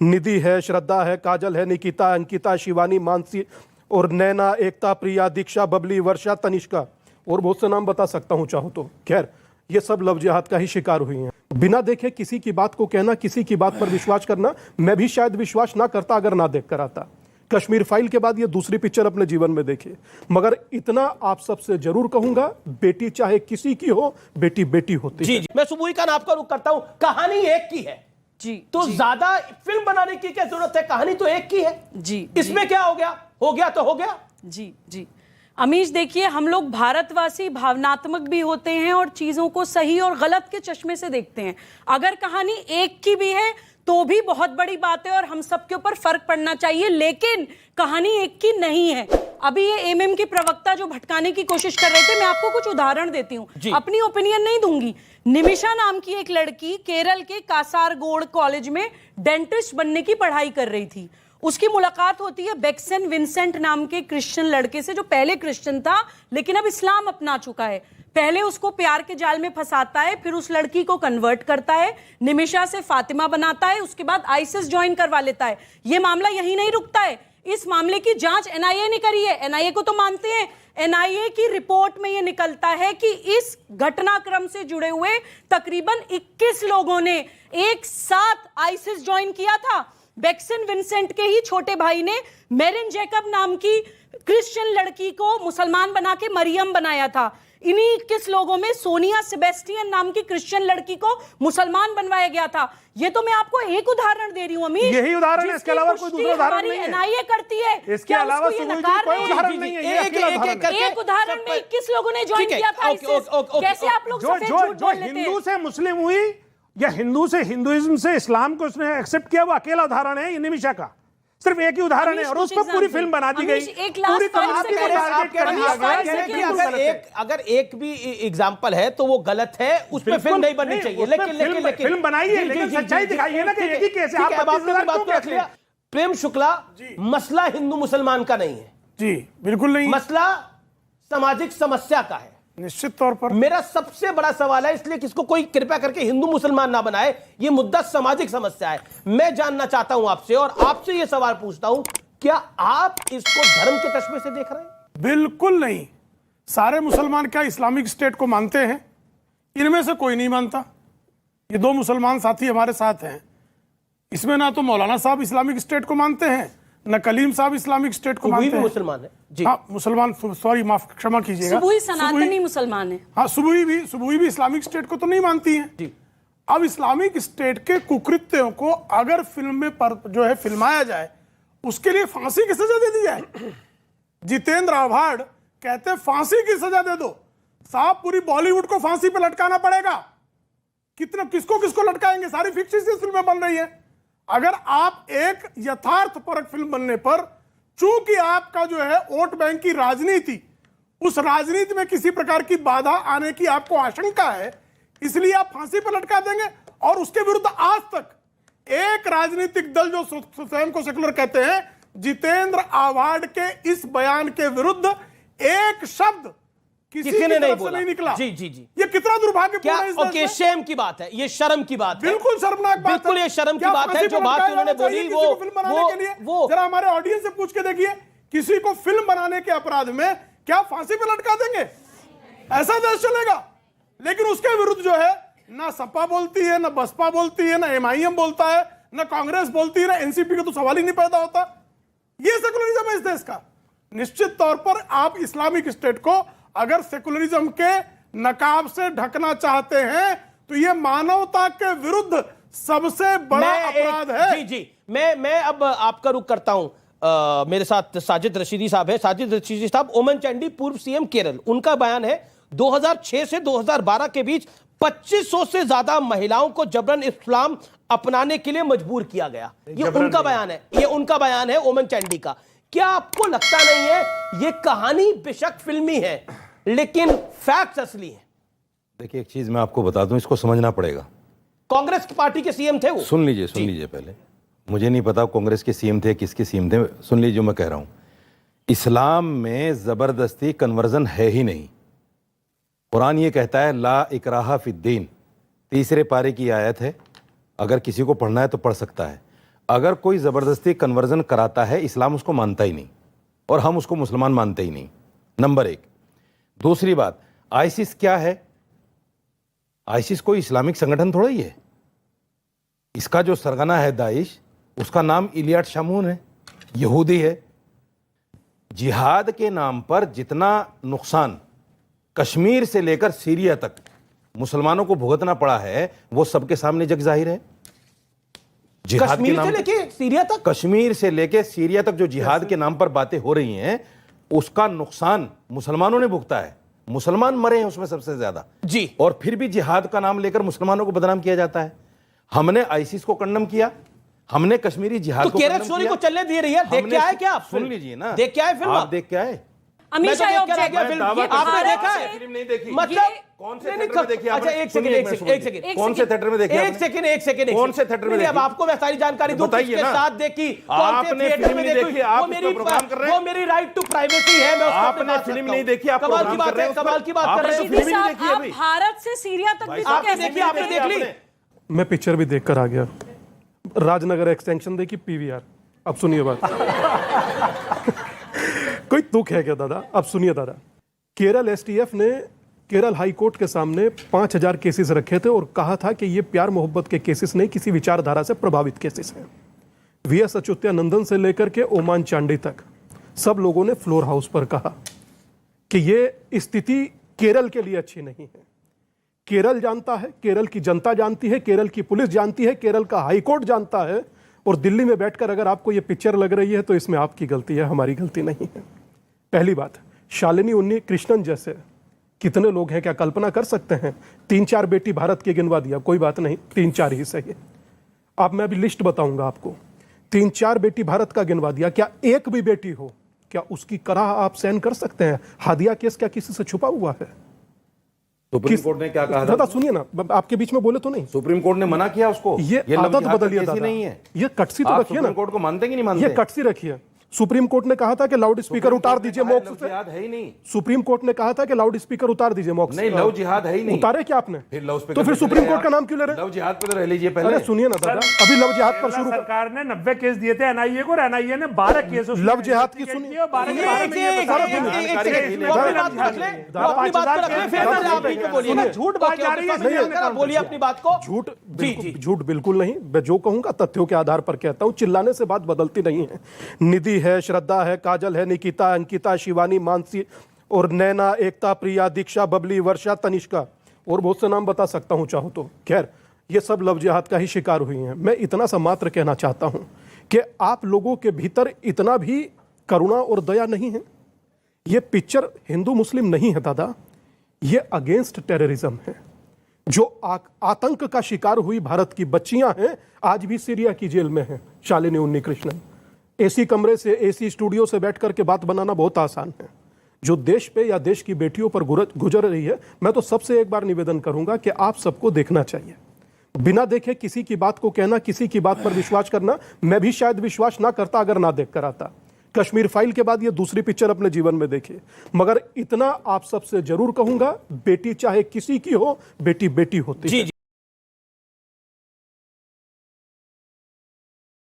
निधि है, श्रद्धा है, काजल है, निकिता, अंकिता, शिवानी, मानसी और नैना, एकता, प्रिया, दीक्षा, बबली, वर्षा, तनिष्का और बहुत से नाम बता सकता हूं चाहूं तो। खैर, ये सब लव जिहाद का ही शिकार हुई हैं। बिना देखे किसी की बात को कहना, किसी की बात पर विश्वास करना, मैं भी शायद विश्वास ना करता अगर ना देख कर आता। कश्मीर फाइल के बाद ये दूसरी पिक्चर अपने जीवन में देखी, मगर इतना आप सबसे जरूर कहूंगा, बेटी चाहे किसी की हो, बेटी बेटी होती है। जी, मैं सुबुई खान आपका रुख करता हूं। कहानी एक की है जी, तो जी, ज्यादा फिल्म बनाने की क्या जरूरत है? कहानी तो एक की है जी, इसमें क्या हो गया तो हो गया। जी जी अमीश, देखिए, हम लोग भारतवासी भावनात्मक भी होते हैं और चीजों को सही और गलत के चश्मे से देखते हैं। अगर कहानी एक की भी है तो भी बहुत बड़ी बात है और हम सबके ऊपर फर्क पड़ना चाहिए, लेकिन कहानी एक की नहीं है। अभी ये एमएम के प्रवक्ता जो भटकाने की कोशिश कर रहे थे, मैं आपको कुछ उदाहरण देती हूँ, अपनी ओपिनियन नहीं दूंगी। निमिषा नाम की एक लड़की केरल के कासारगोड कॉलेज में डेंटिस्ट बनने की पढ़ाई कर रही थी। उसकी मुलाकात होती है बेक्सन विंसेंट नाम के क्रिश्चियन लड़के से, जो पहले क्रिश्चियन था लेकिन अब इस्लाम अपना चुका है। पहले उसको प्यार के जाल में फंसाता है, फिर उस लड़की को कन्वर्ट करता है, निमिषा से फातिमा बनाता है, उसके बाद आईसिस ज्वाइन करवा लेता है। यह मामला यहीं नहीं रुकता है, इस मामले की जांच एनआईए ने करी है। एनआईए को तो मानते हैं। एनआईए की रिपोर्ट में यह निकलता है कि इस घटनाक्रम से जुड़े हुए तकरीबन 21 लोगों ने एक साथ आईसिस ज्वाइन किया था। बेक्सन विंसेंट के ही छोटे भाई ने मेरिन जैकब नाम की क्रिश्चियन लड़की को मुसलमान बना के मरियम बनाया था। इन्हीं 21 लोगों में सोनिया सेबेस्टियन नाम की क्रिश्चियन लड़की को मुसलमान बनवाया गया था। ये तो मैं आपको एक उदाहरण दे रही हूं अमीर, यही उदाहरण है, इसके अलावा कोई दूसरा उदाहरण नहीं है। एनआईए करती है, इसके अलावा कोई उदाहरण नहीं है। एक उदाहरण में 21 लोगों ने ज्वाइन किया था। कैसे आप लोग जो हिंदू से मुस्लिम हुई या हिंदू से हिंदुइज्म से इस्लाम को उसने एक्सेप्ट किया, वो अकेला उदाहरण है निमिषा का। सिर्फ एक ही उदाहरण है और उस पर पूरी फिल्म बना दी गई। पूरी अगर एक भी एग्जांपल है तो वो गलत है, उस पर फिल्म नहीं बननी चाहिए। लेकिन फिल्म बनाइए, लेकिन सच्चाई दिखाइए ना कि एक ही केस है। आप प्रेम शुक्ला, मसला हिंदू मुसलमान का नहीं है जी, बिल्कुल नहीं। मसला सामाजिक समस्या का है, निश्चित तौर पर। मेरा सबसे बड़ा सवाल है, इसलिए किसको कोई कृपया करके हिंदू मुसलमान ना बनाए, ये मुद्दा सामाजिक समस्या है। मैं जानना चाहता हूं आपसे, और आपसे ये सवाल पूछता हूं, क्या आप इसको धर्म के चश्मे से देख रहे हैं? बिल्कुल नहीं। सारे मुसलमान क्या इस्लामिक स्टेट को मानते हैं? इनमें से कोई नहीं मानता। ये दो मुसलमान साथी हमारे साथ हैं, इसमें ना तो मौलाना साहब इस्लामिक स्टेट को मानते हैं, न कलीम साहब इस्लामिक स्टेट को मानते हैं। मुसलमान है जी। हाँ, मुसलमान, सॉरी, माफ क्षमा कीजिएगा, सुबुई सनातनी मुसलमान है। हाँ, सुबुई भी इस्लामिक स्टेट को तो नहीं मानती है जी। अब इस्लामिक स्टेट के कुकृत्यों को अगर फिल्म में जो है फिल्माया जाए, उसके लिए फांसी की सजा दे दी जाए। जितेंद्र आव्हाड कहते फांसी की सजा दे दो। साहब, पूरी बॉलीवुड को फांसी पे लटकाना पड़ेगा। किसको लटकाएंगे? सारी फिक्शियस फिल्में बन रही है। अगर आप एक यथार्थपरक फिल्म बनने पर, चूंकि आपका जो है वोट बैंक की राजनीति, उस राजनीति में किसी प्रकार की बाधा आने की आपको आशंका है, इसलिए आप फांसी पर लटका देंगे। और उसके विरुद्ध आज तक एक राजनीतिक दल जो स्वयं को सेकुलर कहते हैं, जितेंद्र आव्हाड के इस बयान के विरुद्ध एक शब्द किसी ने नहीं निकला। जी जी जी, ये कितना दुर्भाग्यपूर्ण है। ओके, शेम की बात है, ये शर्म की बात है, बिल्कुल शर्मनाक बात है। बिल्कुल ये शर्म की बात है। जो बात उन्होंने बोली वो जरा हमारे ऑडियंस से पूछ के देखिए, किसी को फिल्म बनाने के अपराध में क्या फांसी पे लटका देंगे? ऐसा देश चलेगा? लेकिन उसके विरुद्ध जो है, ना सपा बोलती है, ना बसपा बोलती है, ना एमआईएम बोलता है, ना कांग्रेस बोलती है, ना एनसीपी का तो सवाल ही नहीं पैदा होता। ये सेकुलरिज्म है इस देश का। निश्चित तौर पर आप इस्लामिक स्टेट को अगर सेकुलरिज्म के नकाब से ढकना चाहते हैं, तो यह मानवता के विरुद्ध सबसे बड़ा अपराध है। जी जी, मैं अब आपका रुख करता हूं। मेरे साथ साजिद रशीदी साहब है। साजिद रशीदी साहब, ओमन चांडी, पूर्व सीएम केरल, उनका बयान है 2006 से 2012 के बीच 2500 से ज्यादा महिलाओं को जबरन इस्लाम अपनाने के लिए मजबूर किया गया। ये उनका बयान है, ये उनका बयान है ओमन चांडी का। क्या आपको लगता नहीं है ये कहानी बेशक फिल्मी है, लेकिन फैक्ट्स असली है? देखिए, एक चीज मैं आपको बता दूं, इसको समझना पड़ेगा। कांग्रेस की पार्टी के सीएम थे वो। सुन लीजिए पहले। मुझे नहीं पता कांग्रेस के सीएम थे, किसके सीएम थे। सुन लीजिए जो मैं कह रहा हूं। इस्लाम में जबरदस्ती कन्वर्जन है ही नहीं। कुरान ये कहता है, ला इकराहा फिद्दीन, 3 पारे की आयत है। अगर किसी को पढ़ना है तो पढ़ सकता है। अगर कोई ज़बरदस्ती कन्वर्जन कराता है, इस्लाम उसको मानता ही नहीं और हम उसको मुसलमान मानते ही नहीं, नंबर एक। दूसरी बात, आईसिस क्या है? आईसिस कोई इस्लामिक संगठन थोड़ा ही है। इसका जो सरगना है दाइश, उसका नाम इलियाड शामून है, यहूदी है। जिहाद के नाम पर जितना नुकसान कश्मीर से लेकर सीरिया तक मुसलमानों को भुगतना पड़ा है, वो सबके सामने जग जाहिर है। जिहाद के कश्मीर नाम से लेके सीरिया तक, कश्मीर से लेके सीरिया तक जो जिहाद के नाम पर बातें हो रही हैं, उसका नुकसान मुसलमानों ने भुगता है। मुसलमान मरे हैं उसमें सबसे ज्यादा जी। और फिर भी जिहाद का नाम लेकर मुसलमानों को बदनाम किया जाता है। हमने आईसिस को कंडम किया, हमने कश्मीरी जिहाद तो को केरल कंडम स्टोरी किया। को चलने दे रही है। देख हमने के आए क्या आप? सुन लीजिए ना, देख के आए फिल्म? आप देख के आए? अमीश, मैं तो I देख के रह object. गया फिल्म। दावा ये करता आपने हूं, देखा आपने है? फिल्म नहीं देखी। मतलब कौन से नहीं, थिएटर में देखी अच्छा आपने? एक सुनिए, सेकंड, मैं एक सुनिए। सेकंड, कौन से थिएटर में देखी एक आपने? सेकंड, एक सेकंड, कौन से थिएटर में नहीं, अब देखी? आपको मैं सारी जानकारी दूं, बताइए किसके ना। साथ देखी, कौन से आपने थिएटर फिल्म में नहीं देखी, देखी, आप वो उस मेरी पर प्रोग्राम कर रहे हैं। वो मेरी राइट टू प्राइवेसी है, मैं उस पर आपने बात फिल्म करता नहीं हूं। देखी, आप कमाल की प्रोग्राम बात कर रहे है, हैं उस पर। कमाल की बात कर रहे हैं। आपने रशीदी फिल्म नहीं साहब, देखी आप अभी। भारत से सीरिया तक भी तो आपने कैसे देखी, आपने देखे? देख ली? आपने- मैं पिक्चर भी देख कर आ गया, राजनगर एक्सटेंशन देखी, पीवीआर। अब सुनिए बात। कोई दुख है क्या दादा? अब सुनिए दादा, केरल एसटीएफ ने केरल हाई कोर्ट के सामने 5000 केसेस रखे थे और कहा था कि ये प्यार मोहब्बत के केसेस नहीं, किसी विचारधारा से प्रभावित केसेस हैं। वीएस अच्युतानंदन से लेकर के ओमान चांडी तक सब लोगों ने फ्लोर हाउस पर कहा कि ये स्थिति केरल के लिए अच्छी नहीं है। केरल जानता है, केरल की जनता जानती है, केरल की पुलिस जानती है, केरल का हाई कोर्ट जानता है। और दिल्ली में बैठकर अगर आपको ये पिक्चर लग रही है तो इसमें आपकी गलती है, हमारी गलती नहीं है। पहली बात, शालिनी उन्नी कृष्णन जैसे कितने लोग हैं, क्या कल्पना कर सकते हैं? 3-4 बेटी भारत की गिनवा दिया, कोई बात नहीं, 3-4 ही सही है। अब मैं अभी लिस्ट बताऊंगा आपको। 3-4 बेटी भारत का गिनवा दिया, क्या एक भी बेटी हो, क्या उसकी कराह आप सहन कर सकते हैं? हादिया केस क्या किसी से छुपा हुआ है? सुप्रीम कोर्ट ने क्या कहा दादा था? सुनिए ना, आपके बीच में बोले तो नहीं। सुप्रीम कोर्ट ने मना किया उसको। ये लव आदत जिहाद बदलिए का केस ही दादा, नहीं है। ये कटसी तो आप रखिए ना। सुप्रीम कोर्ट को मानते कि नहीं मानते? ये कटसी रखिए। सुप्रीम कोर्ट ने कहा था कि लाउड स्पीकर उतार दीजिए मॉक्स से। जिहाद है ही नहीं। सुप्रीम कोर्ट ने कहा था कि लाउड स्पीकर उतार दीजिए मॉक्स से। नहीं, लव जिहाद है ही नहीं। उतारे क्या आपने? फिर लव स्पीकर तो फिर पे सुप्रीम चले कोर्ट का आप। नाम क्यों ले रहे? लव जिहाद पे तो रह लीजिए पहले। अरे सुनिए ना दादा, अभी लव जिहाद पर केरला शुरू कर। सरकार ने 90 केस दिए थे एनआईए को और एनआईए ने 12 केस उसमें लव जिहाद की investigate सुनिए। किए और 12 के बारे में ये एक बता सेकंड, दिया। एक सेकंड, वो अपनी बात रख ले, वो अपनी बात को रख ले, फिर मैं आप ही को बोलिए ना। झूठ बात जा रही है, बोलिए अपनी बात को। झूठ जी, जी। झूठ बिल्कुल नहीं। मैं जो कहूंगा तथ्यों के आधार पर कहता हूं, चिल्लाने से बात बदलती नहीं है। निधि है, श्रद्धा है, काजल है, निकिता, अंकिता, शिवानी, मानसी और नैना, एकता, प्रिया, दीक्षा, बबली, वर्षा, तनिष्का और बहुत से नाम बता सकता हूं चाहूं तो। खैर, ये सब लव जिहाद का ही शिकार हुई हैं। मैं इतना सा मात्र कहना चाहता हूं कि आप लोगों के भीतर इतना भी करुणा और दया नहीं है। ये पिक्चर हिंदू मुस्लिम नहीं है दादा, ये अगेंस्ट टेररिज्म है। जो आतंक का शिकार हुई भारत की बच्चियां हैं, आज भी सीरिया की जेल में हैं। शालिनी उन्नी कृष्णन। एसी कमरे से, एसी स्टूडियो से बैठ करके बात बनाना बहुत आसान है। जो देश पे या देश की बेटियों पर गुजर रही है, मैं तो सबसे एक बार निवेदन करूंगा कि आप सबको देखना चाहिए। बिना देखे किसी की बात को कहना, किसी की बात पर विश्वास करना, मैं भी शायद विश्वास ना करता अगर ना देख कर आता। कश्मीर फाइल के बाद ये दूसरी पिक्चर अपने जीवन में देखिए। मगर इतना आप सबसे जरूर कहूंगा, बेटी चाहे किसी की हो, बेटी बेटी होती है।